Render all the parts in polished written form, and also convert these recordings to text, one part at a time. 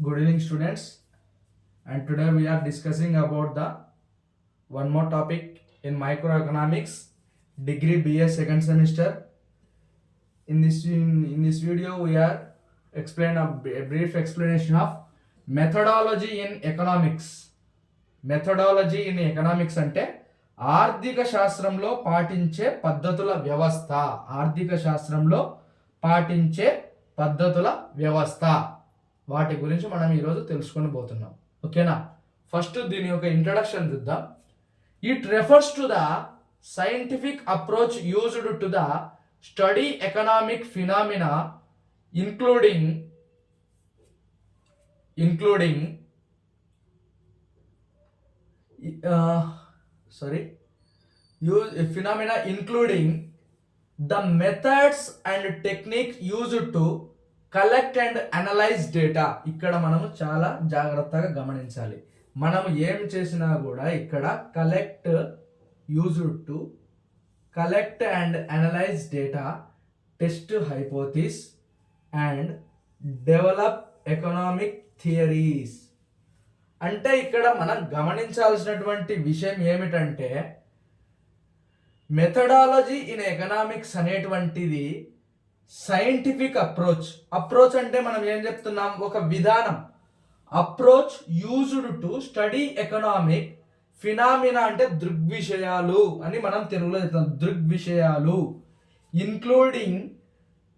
Good evening, students. And today we are discussing about the one more topic in microeconomics, degree BA second semester. In this video, we are explain a brief explanation of methodology in economics. Methodology in economics అంటే ఆర్థిక శాస్త్రంలో పాటించే పద్ధతుల వ్యవస్థ. ఆర్థిక శాస్త్రంలో పాటించే పద్ధతుల వ్యవస్థ వాటి గురించి మనం ఈరోజు తెలుసుకొని పోతున్నాం. ఓకేనా? ఫస్ట్ దీని యొక్క ఇంట్రడక్షన్ చూద్దాం. It refers to the scientific approach used to the study economic phenomena including phenomena including the methods and techniques used to collect and analyse data. ఇక్కడ మనము చాలా జాగ్రత్తగా గమనించాలి. మనం ఏం చేసినా కూడా ఇక్కడ used to collect and analyse data, test hypothesis and develop economic theories. అంటే ఇక్కడ మనం గమనించాల్సినటువంటి విషయం ఏమిటంటే మెథడాలజీ ఇన్ ఎకనామిక్స్ అనేటువంటిది సైంటిఫిక్ అప్రోచ్ అంటే మనం ఏం చెప్తున్నాం, ఒక విధానం. Approach used to study economic phenomena అంటే దృగ్విషయాలు అని మనం తెలుగులో చెప్తాం. దృగ్విషయాలు including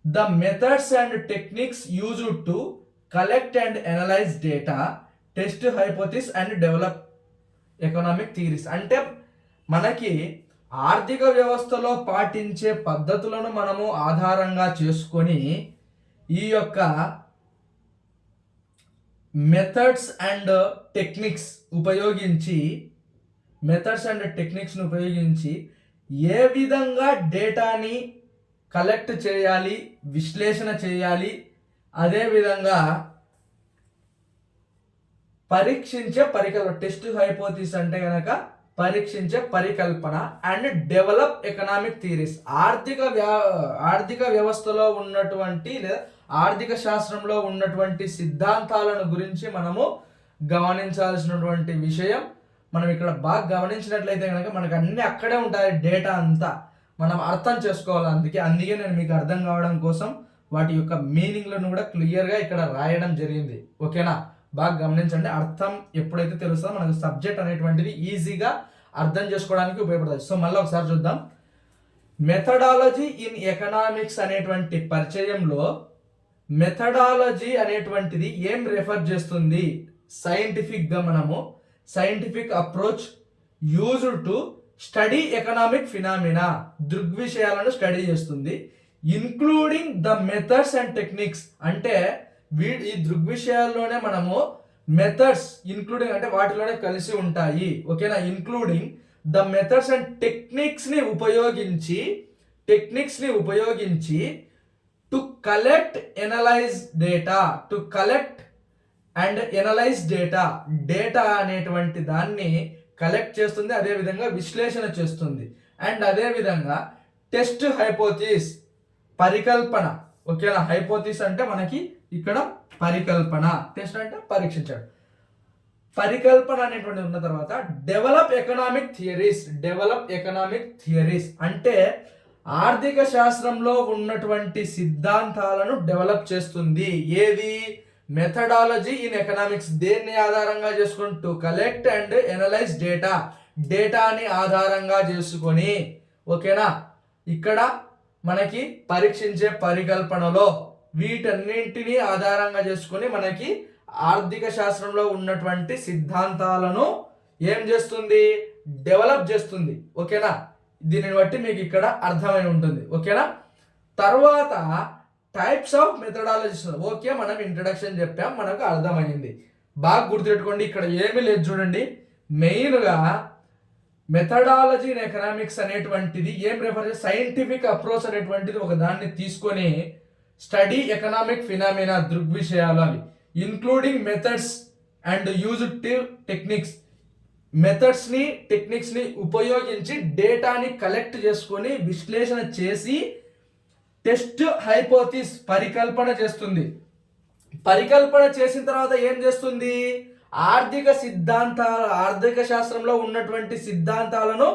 the methods and techniques used to collect and analyse data, test hypothesis and develop economic theories. అంటే మనకి ఆర్థిక వ్యవస్థలో పాటించే పద్ధతులను మనము ఆధారంగా చేసుకొని ఈ యొక్క మెథడ్స్ అండ్ టెక్నిక్స్ని ఉపయోగించి ఏ విధంగా డేటాని కలెక్ట్ చేయాలి, విశ్లేషణ చేయాలి, అదేవిధంగా పరీక్షించే పరికల్పన. టెస్ట్ హైపోథిస్ అంటే కనుక పరీక్షించే పరికల్పన అండ్ డెవలప్ ఎకనామిక్ థియరీస్. ఆర్థిక వ్యవస్థలో ఉన్నటువంటి లేదా ఆర్థిక శాస్త్రంలో ఉన్నటువంటి సిద్ధాంతాలను గురించి మనము గమనించాల్సినటువంటి విషయం. మనం ఇక్కడ బాగా గమనించినట్లయితే కనుక మనకు అన్ని అక్కడే ఉంటాయి, డేటా అంతా మనం అర్థం చేసుకోవాలి. అందుకే నేను మీకు అర్థం కావడం కోసం వాటి యొక్క మీనింగ్లను కూడా క్లియర్గా ఇక్కడ రాయడం జరిగింది. ఓకేనా? బాగా గమనించండి. అర్థం ఎప్పుడైతే తెలుస్తుందో మనకు సబ్జెక్ట్ అనేటువంటిది ఈజీగా అర్థం చేసుకోవడానికి ఉపయోగపడుతుంది. సో మళ్ళీ ఒకసారి చూద్దాం. మెథడాలజీ ఇన్ ఎకనామిక్స్ అనేటువంటి పరిచయంలో మెథడాలజీ అనేటువంటిది ఏం రెఫర్ చేస్తుంది? సైంటిఫిక్గా మనము scientific approach used to study economic phenomena, దృగ్విషయాలను స్టడీ చేస్తుంది. Including the methods and techniques అంటే ఈ దృగ్విషయాల్లోనే మనము మెథడ్స్ ఇంక్లూడింగ్ అంటే వాటిలోనే కలిసి ఉంటాయి. ఓకేనా? ఇంక్లూడింగ్ ద మెథడ్స్ అండ్ టెక్నిక్స్ని ఉపయోగించి to collect and analyse data అనేటువంటి దాన్ని కలెక్ట్ చేస్తుంది, అదేవిధంగా విశ్లేషణ చేస్తుంది. అండ్ అదేవిధంగా టెస్ట్ హైపోథీస్, పరికల్పన. ఓకేనా? హైపోథీస్ అంటే మనకి ఇక్కడ పరికల్పన, టెస్ట్ అంటే పరీక్షించడం. పరికల్పన అనేటువంటి ఉన్న తర్వాత డెవలప్ ఎకనామిక్ థియరీస్ అంటే ఆర్థిక శాస్త్రంలో ఉన్నటువంటి సిద్ధాంతాలను డెవలప్ చేస్తుంది. ఏది? Methodology in economics. దేన్ని ఆధారంగా చేసుకుంటూ కలెక్ట్ అండ్ ఎనలైజ్ డేటాని ఆధారంగా చేసుకొని. ఓకేనా? ఇక్కడ మనకి పరీక్షించే పరికల్పనలో వీటన్నింటినీ ఆధారంగా చేసుకొని మనకి ఆర్థిక శాస్త్రంలో ఉన్నటువంటి సిద్ధాంతాలను ఏం చేస్తుంది? డెవలప్ చేస్తుంది. ఓకేనా? దీనిని బట్టి మీకు ఇక్కడ అర్థమై ఉంటుంది. ఓకేనా? తర్వాత టైప్స్ ఆఫ్ మెథడాలజీస్. ఓకే, మనం ఇంట్రడక్షన్ చెప్పాం, మనకు అర్థమైంది. బాగా గుర్తుపెట్టుకోండి, ఇక్కడ ఏమీ లేదు చూడండి. మెయిన్గా మెథడాలజీ ఇన్ ఎకనామిక్స్ అనేటువంటిది ఏం రెఫర్ చేసి సైంటిఫిక్ అప్రోచ్ అనేటువంటిది ఒక దాన్ని తీసుకొని స్టడీ ఎకనామిక్ ఫినామినా, దృగ్విషయాలు అవి, including methods and used techniques. టెక్నిక్స్ని ఉపయోగించి డేటాని కలెక్ట్ చేసుకొని విశ్లేషణ చేసి టెస్ట్ హైపోథీస్, పరికల్పన చేస్తుంది. పరికల్పన చేసిన తర్వాత ఏం చేస్తుంది? ఆర్థిక శాస్త్రంలో ఉన్నటువంటి సిద్ధాంతాలను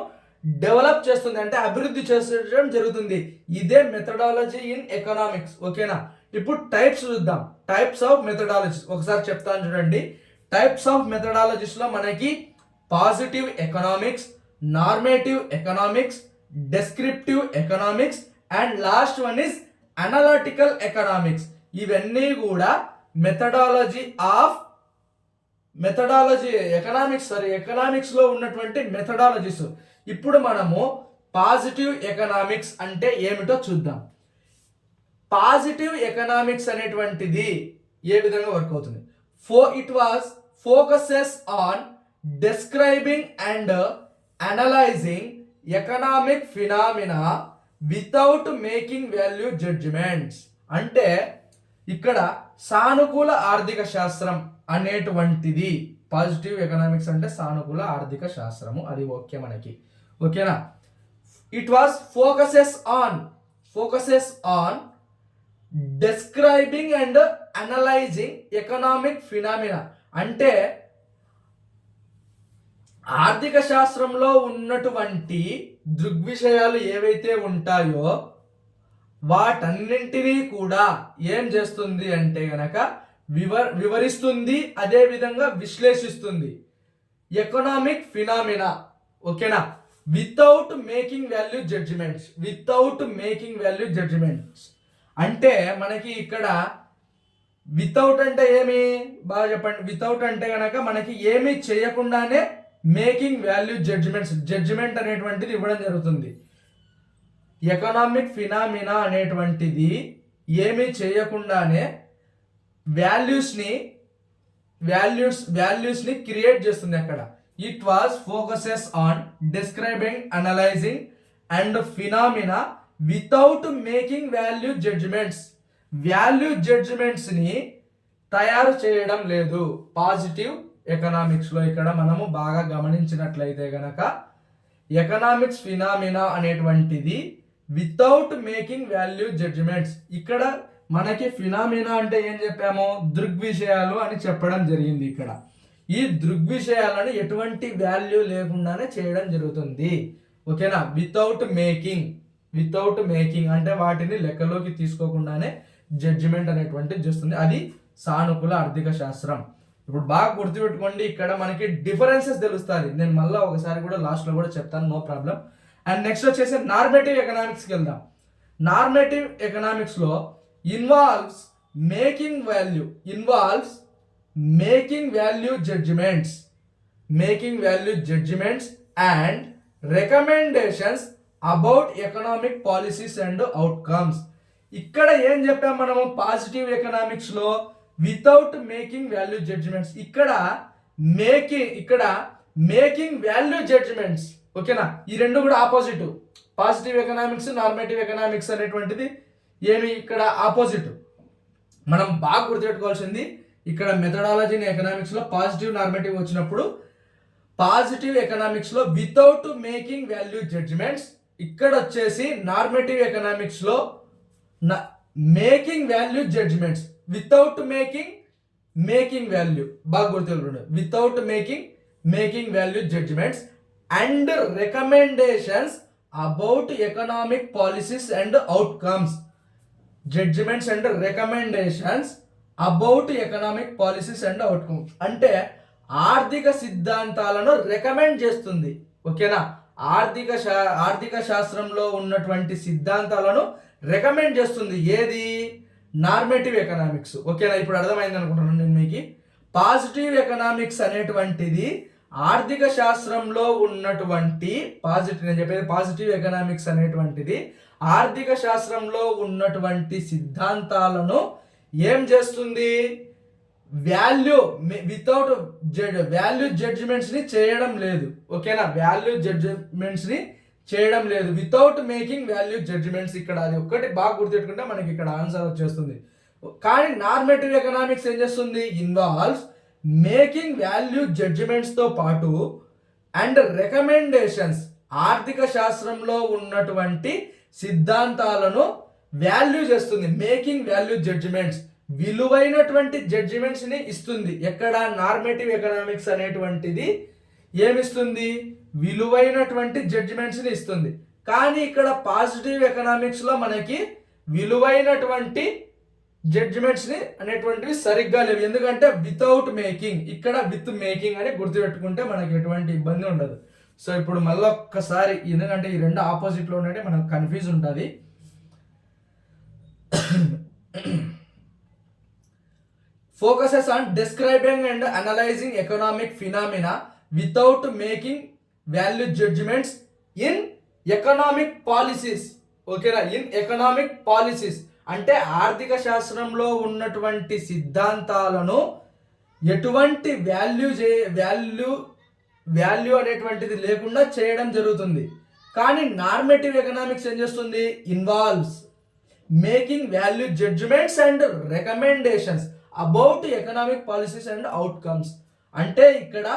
డెవలప్ చేస్తుంది, అంటే అభివృద్ధి చేయడం జరుగుతుంది. ఇదే మెథడాలజీ ఇన్ ఎకనామిక్స్. ఓకేనా? ఇప్పుడు టైప్స్ చూద్దాం. టైప్స్ ఆఫ్ మెథడాలజీస్ ఒకసారి చెప్తాను చూడండి. టైప్స్ ఆఫ్ మెథడాలజీస్ లో మనకి positive economics, normative economics, descriptive economics and last one is analytical economics. ఇవన్నీ కూడా ఎకనామిక్స్ లో ఉన్నటువంటి మెథడాలజీస్. ఇప్పుడు మనము పాజిటివ్ ఎకనామిక్స్ అంటే ఏమిటో చూద్దాం. పాజిటివ్ ఎకనామిక్స్ అనేటువంటిది ఏ విధంగా వర్క్ అవుతుంది? It was focuses on describing and analysing economic phenomena without making value judgements. అంటే ఇక్కడ సానుకూల ఆర్థిక శాస్త్రం అనేటువంటిది పాజిటివ్ ఎకనామిక్స్ అంటే సానుకూల ఆర్థిక శాస్త్రము. అది ఓకే మనకి. ఓకేనా? It was focuses on describing and analysing economic phenomena. అంటే ఆర్థిక శాస్త్రంలో ఉన్నటువంటి దృగ్విషయాలు ఏవైతే ఉంటాయో వాటన్నింటినీ కూడా ఏం చేస్తుంది అంటే గనక వివరిస్తుంది, అదే విధంగా విశ్లేషిస్తుంది. Economic phenomena. ఓకేనా? Without making value judgements. అంటే మనకి ఇక్కడ వితౌట్ అంటే ఏమి బాగా చెప్పండి. వితౌట్ అంటే గనక మనకి ఏమి చేయకుండానే మేకింగ్ వాల్యూ జడ్జిమెంట్ అనేటువంటిది ఇవ్వడం జరుగుతుంది. ఎకనామిక్ ఫినామినా అనేటువంటిది ఏమీ చేయకుండానే వాల్యూస్ ని క్రియేట్ చేస్తుంది. అక్కడ it was focuses on describing, analysing and phenomena without making value judgements ని తయారు చేయడం లేదు పాజిటివ్ ఎకనామిక్స్ లో. ఇక్కడ మనము బాగా గమనించినట్లయితే గనక ఎకనామిక్స్ ఫినామినా అనేటువంటిది వితౌట్ మేకింగ్ వాల్యూ జడ్జిమెంట్స్. ఇక్కడ మనకి ఫినామినా అంటే ఏం చెప్పాము? దృగ్విషయాలు అని చెప్పడం జరిగింది. ఇక్కడ ఈ దృగ్విషయాలను ఎటువంటి వాల్యూ లేకుండానే చేయడం జరుగుతుంది. ఓకేనా? వితౌట్ మేకింగ్ అంటే వాటిని లెక్కలోకి తీసుకోకుండానే జడ్జిమెంట్ అనేటువంటిది చేస్తుంది. అది సానుకూల ఆర్థిక శాస్త్రం. ఇప్పుడు బాగా గుర్తుపెట్టుకోండి, ఇక్కడ మనకి డిఫరెన్సెస్ తెలుస్తుంది. నేను మళ్ళీ ఒకసారి కూడా లాస్ట్లో కూడా చెప్తాను, నో ప్రాబ్లం. అండ్ నెక్స్ట్ వచ్చేసి నార్మేటివ్ ఎకనామిక్స్కి వెళ్దాం. నార్మేటివ్ ఎకనామిక్స్ లో involves making value judgements and recommendations about economic policies and outcomes. ఇక్కడ ఏం చెప్పాం మనము? పాజిటివ్ ఎకనామిక్స్ లో వితౌట్ మేకింగ్ వాల్యూ జడ్జిమెంట్స్. ఇక్కడ మేకింగ్ వాల్యూ జడ్జిమెంట్స్. ఓకేనా? ఈ రెండు కూడా opposite. Positive economics, normative economics అనేటువంటిది ఏమి ఇక్కడ ఆపోజిట్. మనం బాగా గుర్తుపెట్టుకోవాల్సింది ఇక్కడ మెథడాలజీ ఎకనామిక్స్ లో పాజిటివ్, నార్మేటివ్ వచ్చినప్పుడు పాజిటివ్ ఎకనామిక్స్ లో వితౌట్ మేకింగ్ వాల్యూ జడ్జిమెంట్స్, ఇక్కడ వచ్చేసి నార్మేటివ్ ఎకనామిక్స్ లో making value judgements. Without making value బాగా గుర్తుపెట్టుకోండి. Without making value judgements and recommendations about economic policies and outcomes. Judgements and recommendations about economic policies and outcomes అంటే ఆర్థిక సిద్ధాంతాలను recommend చేస్తుంది. ఓకేనా? ఆర్థిక శాస్త్రంలో ఉన్నటువంటి సిద్ధాంతాలను రికమెండ్ చేస్తుంది. ఏది? Normative economics. ఓకేనా? ఇప్పుడు అర్థమైంది అనుకుంటున్నాను నేను మీకు. పాజిటివ్ ఎకనామిక్స్ అనేటువంటిది ఆర్థిక శాస్త్రంలో ఉన్నటువంటి పాజిటివ్ ఎకనామిక్స్ అనేటువంటిది ఆర్థిక శాస్త్రంలో ఉన్నటువంటి సిద్ధాంతాలను ఏం చేస్తుంది? వాల్యూ జడ్జిమెంట్స్ ని చేయడం లేదు. ఓకేనా? వాల్యూ జడ్జిమెంట్స్ ని చేయడం లేదు వితౌట్ మేకింగ్ వాల్యూ జడ్జిమెంట్స్. ఇక్కడ అది ఒక్కటి బాగా గుర్తుపెట్టుకుంటే మనకి ఇక్కడ ఆన్సర్ వచ్చేస్తుంది. కానీ నార్మేటివ్ ఎకనామిక్స్ ఏం చేస్తుంది? ఇన్వాల్వ్స్ మేకింగ్ వాల్యూ జడ్జిమెంట్స్ తో పాటు అండ్ రికమెండేషన్స్, ఆర్థిక శాస్త్రంలో ఉన్నటువంటి సిద్ధాంతాలను వాల్యూ చేస్తుంది. మేకింగ్ వాల్యూ జడ్జిమెంట్స్ విలువైనటువంటి జడ్జిమెంట్స్ని ఇస్తుంది. ఎక్కడ నార్మేటివ్ ఎకనామిక్స్ అనేటువంటిది ఏమిస్తుంది? విలువైనటువంటి జడ్జిమెంట్స్ని ఇస్తుంది. కానీ ఇక్కడ పాజిటివ్ ఎకనామిక్స్లో మనకి విలువైనటువంటి జడ్జిమెంట్స్ని అనేటువంటివి సరిగ్గా లేవు. ఎందుకంటే వితౌట్ మేకింగ్, ఇక్కడ విత్ మేకింగ్ అని గుర్తుపెట్టుకుంటే మనకి ఎటువంటి ఇబ్బంది ఉండదు. సో ఇప్పుడు మళ్ళీ ఒక్కసారి, ఎందుకంటే ఈ రెండు ఆపోజిట్లో ఉన్నట్టే మనకు కన్ఫ్యూజ్ ఉంటుంది. Focuses on describing and analyzing economic phenomena without making value judgments in economic policies. ఓకేనా? ఇన్ ఎకనామిక్ పాలసీస్ అంటే ఆర్థిక శాస్త్రంలో ఉన్నటువంటి సిద్ధాంతాలను ఎటువంటి వాల్యూ అనేటువంటిది లేకుండా చేయడం జరుగుతుంది. కానీ నార్మేటివ్ ఎకనామిక్స్ ఏం చేస్తుంది? Involves making value judgements and recommendations about economic policies and outcomes. అంటే ఇక్కడ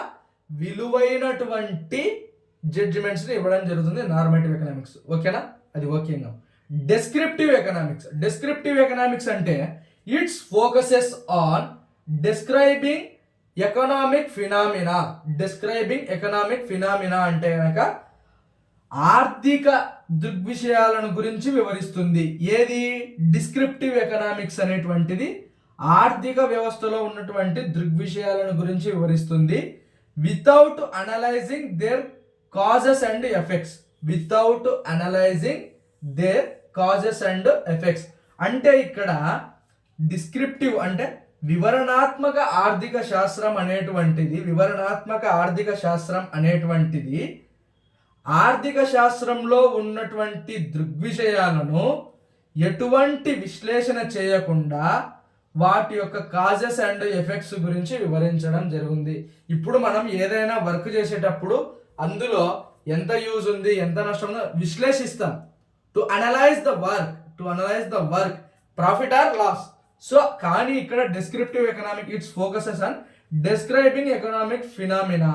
విలువైనటువంటి జడ్జిమెంట్స్ని ఇవ్వడం జరుగుతుంది నార్మేటివ్ ఎకనామిక్స్. ఓకేనా? అది ఓకేనా? డెస్క్రిప్టివ్ ఎకనామిక్స్ అంటే it's focuses on describing economic phenomena అంటే కనుక ఆర్థిక దృగ్విషయాలను గురించి వివరిస్తుంది. ఏది? డిస్క్రిప్టివ్ ఎకనామిక్స్ అనేటువంటిది ఆర్థిక వ్యవస్థలో ఉన్నటువంటి దృగ్విషయాలను గురించి వివరిస్తుంది. Without analysing their causes and effects. అంటే ఇక్కడ డిస్క్రిప్టివ్ అంటే వివరణాత్మక ఆర్థిక శాస్త్రం అనేటువంటిది ఆర్థిక శాస్త్రంలో ఉన్నటువంటి దృగ్విషయాలను ఎటువంటి విశ్లేషణ చేయకుండా వాటి యొక్క కాజెస్ అండ్ ఎఫెక్ట్స్ గురించి వివరించడం జరిగింది. ఇప్పుడు మనం ఏదైనా వర్క్ చేసేటప్పుడు అందులో ఎంత యూజ్ ఉంది, ఎంత నష్టం ఉందో విశ్లేషిస్తాం. To analyse the work profit or loss. So కానీ ఇక్కడ descriptive economic it's focuses on describing economic phenomena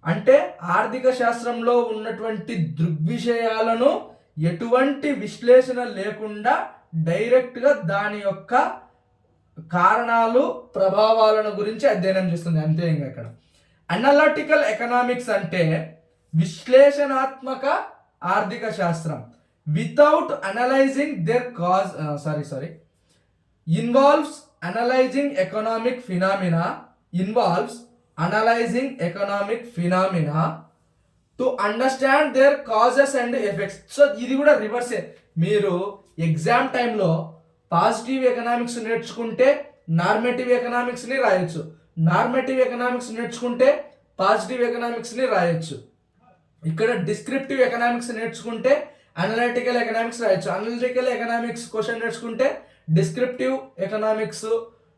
అంటే ఆర్థిక శాస్త్రంలో ఉన్నటువంటి దృగ్విషయాలను ఎటువంటి విశ్లేషణ లేకుండా డైరెక్ట్గా దాని యొక్క కారణాలు, ప్రభావాలను గురించి అధ్యయనం చేస్తుంది. అంతే. ఇంకా ఇక్కడ అనలిటికల్ ఎకనామిక్స్ అంటే విశ్లేషణాత్మక ఆర్థిక శాస్త్రం. Without analysing their cause involves analysing economic phenomena to understand their causes and effects. So ఇది కూడా రివర్సే. మీరు ఎగ్జామ్ టైంలో పాజిటివ్ ఎకనామిక్స్ నేర్చుకుంటే నార్మేటివ్ ఎకనామిక్స్ని రాయొచ్చు, నార్మేటివ్ ఎకనామిక్స్ నేర్చుకుంటే పాజిటివ్ ఎకనామిక్స్ని రాయొచ్చు. ఇక్కడ డిస్క్రిప్టివ్ ఎకనామిక్స్ నేర్చుకుంటే అనలిటికల్ ఎకనామిక్స్ రాయొచ్చు, అనలిటికల్ ఎకనామిక్స్ క్వశ్చన్ నేర్చుకుంటే డిస్క్రిప్టివ్ ఎకనామిక్స్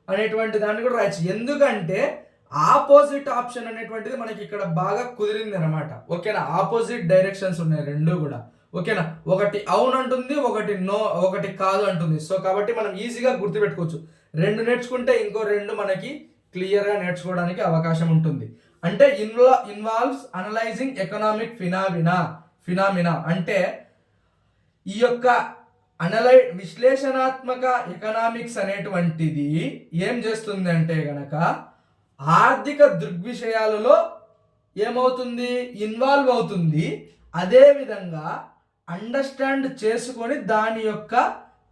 అనేటువంటి దాన్ని కూడా రాయొచ్చు. ఎందుకంటే ఆపోజిట్ ఆప్షన్ అనేటువంటిది మనకి ఇక్కడ బాగా కుదిరింది అనమాట. ఓకేనా? ఆపోజిట్ డైరెక్షన్స్ ఉన్నాయి రెండు కూడా. ఓకేనా? ఒకటి అవును అంటుంది, ఒకటి కాదు అంటుంది. సో కాబట్టి మనం ఈజీగా గుర్తుపెట్టుకోవచ్చు. రెండు నేర్చుకుంటే ఇంకో రెండు మనకి క్లియర్గా నేర్చుకోవడానికి అవకాశం ఉంటుంది. అంటే ఇన్వాల్వ్స్ అనలైజింగ్ ఎకనామిక్ ఫినామినా అంటే ఈ యొక్క విశ్లేషణాత్మక ఎకనామిక్స్ అనేటువంటిది ఏం చేస్తుంది అంటే గనక ఆర్థిక దృగ్విషయాలలో ఏమవుతుంది? ఇన్వాల్వ్ అవుతుంది. అదేవిధంగా అండర్స్టాండ్ చేసుకొని దాని యొక్క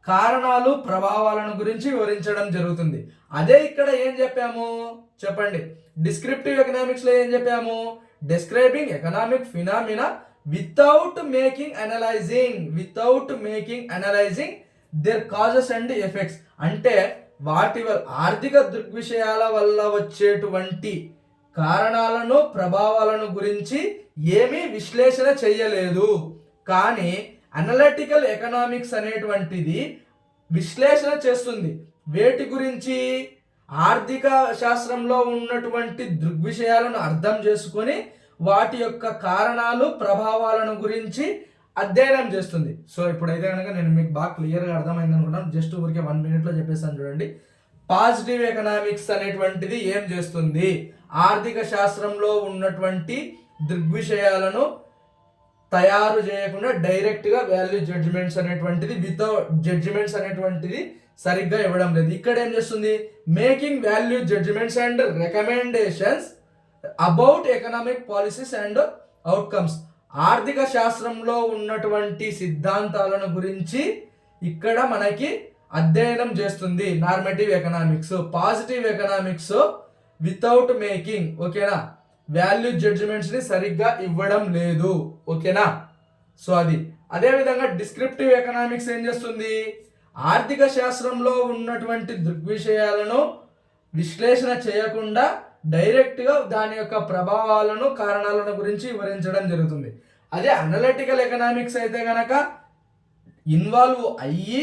కారణాలు, ప్రభావాలను గురించి వివరించడం జరుగుతుంది. అదే ఇక్కడ ఏం చెప్పాము చెప్పండి? డిస్క్రిప్టివ్ ఎకనామిక్స్లో ఏం చెప్పాము? Describing economic phenomena without making analysing their causes and effects. అంటే వాటి ఆర్థిక దృగ్విషయాల వల్ల వచ్చేటువంటి కారణాలను, ప్రభావాలను గురించి ఏమీ విశ్లేషణ చేయలేదు. కానీ అనలిటికల్ ఎకనామిక్స్ అనేటువంటిది విశ్లేషణ చేస్తుంది. వేటి గురించి? ఆర్థిక శాస్త్రంలో ఉన్నటువంటి దృగ్విషయాలను అర్థం చేసుకొని వాటి యొక్క కారణాలు, ప్రభావాలను గురించి అధ్యయనం చేస్తుంది. సో ఇప్పుడైతే కనుక నేను మీకు బాగా క్లియర్గా అర్థమైంది అనుకుంటాను. జస్ట్ ఊరికే 1 minute చెప్పేస్తాను చూడండి. పాజిటివ్ ఎకనామిక్స్ అనేటువంటిది ఏం చేస్తుంది? ఆర్థిక శాస్త్రంలో ఉన్నటువంటి దృగ్విషయాలను తయారు చేయకుండా డైరెక్ట్గా వాల్యూ జడ్జిమెంట్స్ అనేటువంటిది సరిగ్గా ఇవ్వడం లేదు. ఇక్కడ ఏం చేస్తుంది, making value judgements and recommendations about economic policies and outcomes. ఆర్థిక శాస్త్రంలో ఉన్నటువంటి సిద్ధాంతాలను గురించి ఇక్కడ మనకి అధ్యయనం చేస్తుంది normative economics. Positive economics without making, ఓకేనా, వాల్యూ జడ్జిమెంట్స్ ని సరిగ్గా ఇవ్వడం లేదు, ఓకేనా. సో అదేవిధంగా డిస్క్రిప్టివ్ ఎకనామిక్స్ ఏం చేస్తుంది, ఆర్థిక శాస్త్రంలో ఉన్నటువంటి దృగ్విషయాలను విశ్లేషణ చేయకుండా డైరెక్ట్గా దాని యొక్క ప్రభావాలను కారణాలను గురించి వివరించడం జరుగుతుంది. అదే అనలిటికల్ ఎకనామిక్స్ అయితే కనుక ఇన్వాల్వ్ అయ్యి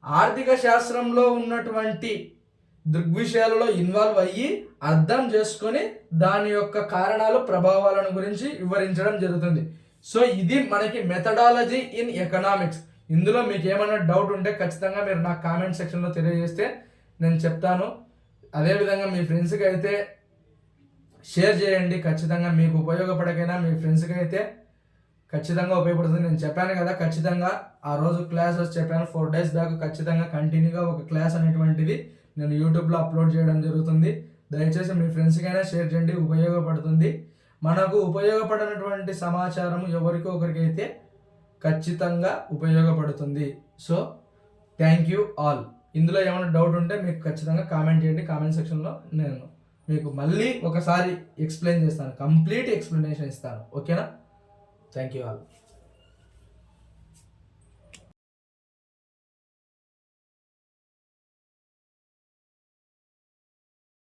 ఆర్థిక శాస్త్రంలో ఉన్నటువంటి దృగ్విషయాలలో ఇన్వాల్వ్ అయ్యి అర్థం చేసుకొని దాని యొక్క కారణాలు ప్రభావాలను గురించి వివరించడం జరుగుతుంది. సో ఇది మనకి మెథడాలజీ ఇన్ ఎకనామిక్స్. ఇందులో మీకు ఏమైనా డౌట్ ఉంటే ఖచ్చితంగా మీరు నాకు కామెంట్ సెక్షన్లో తెలియజేస్తే నేను చెప్తాను. అదేవిధంగా మీ ఫ్రెండ్స్కి అయితే షేర్ చేయండి. ఖచ్చితంగా మీకు ఉపయోగపడకైనా మీ ఫ్రెండ్స్కి అయితే ఖచ్చితంగా ఉపయోగపడుతుంది. నేను చెప్పాను కదా, ఖచ్చితంగా ఆ రోజు క్లాస్ వచ్చి చెప్పాను 4 days బ్యాక్, ఖచ్చితంగా కంటిన్యూగా ఒక క్లాస్ అనేటువంటిది నేను యూట్యూబ్లో అప్లోడ్ చేయడం జరుగుతుంది. దయచేసి మీ ఫ్రెండ్స్కైనా షేర్ చేయండి, ఉపయోగపడుతుంది. మనకు ఉపయోగపడినటువంటి సమాచారం ఎవరికో ఒకరికైతే ఖచ్చితంగా ఉపయోగపడుతుంది. So thank you all. ఇందులో ఏమైనా డౌట్ ఉంటే మీకు ఖచ్చితంగా కామెంట్ చేయండి. కామెంట్ సెక్షన్లో నేను మీకు మళ్ళీ ఒకసారి ఎక్స్ప్లెయిన్ చేస్తాను, కంప్లీట్ ఎక్స్ప్లెనేషన్ ఇస్తాను, ఓకేనా. Thank you all.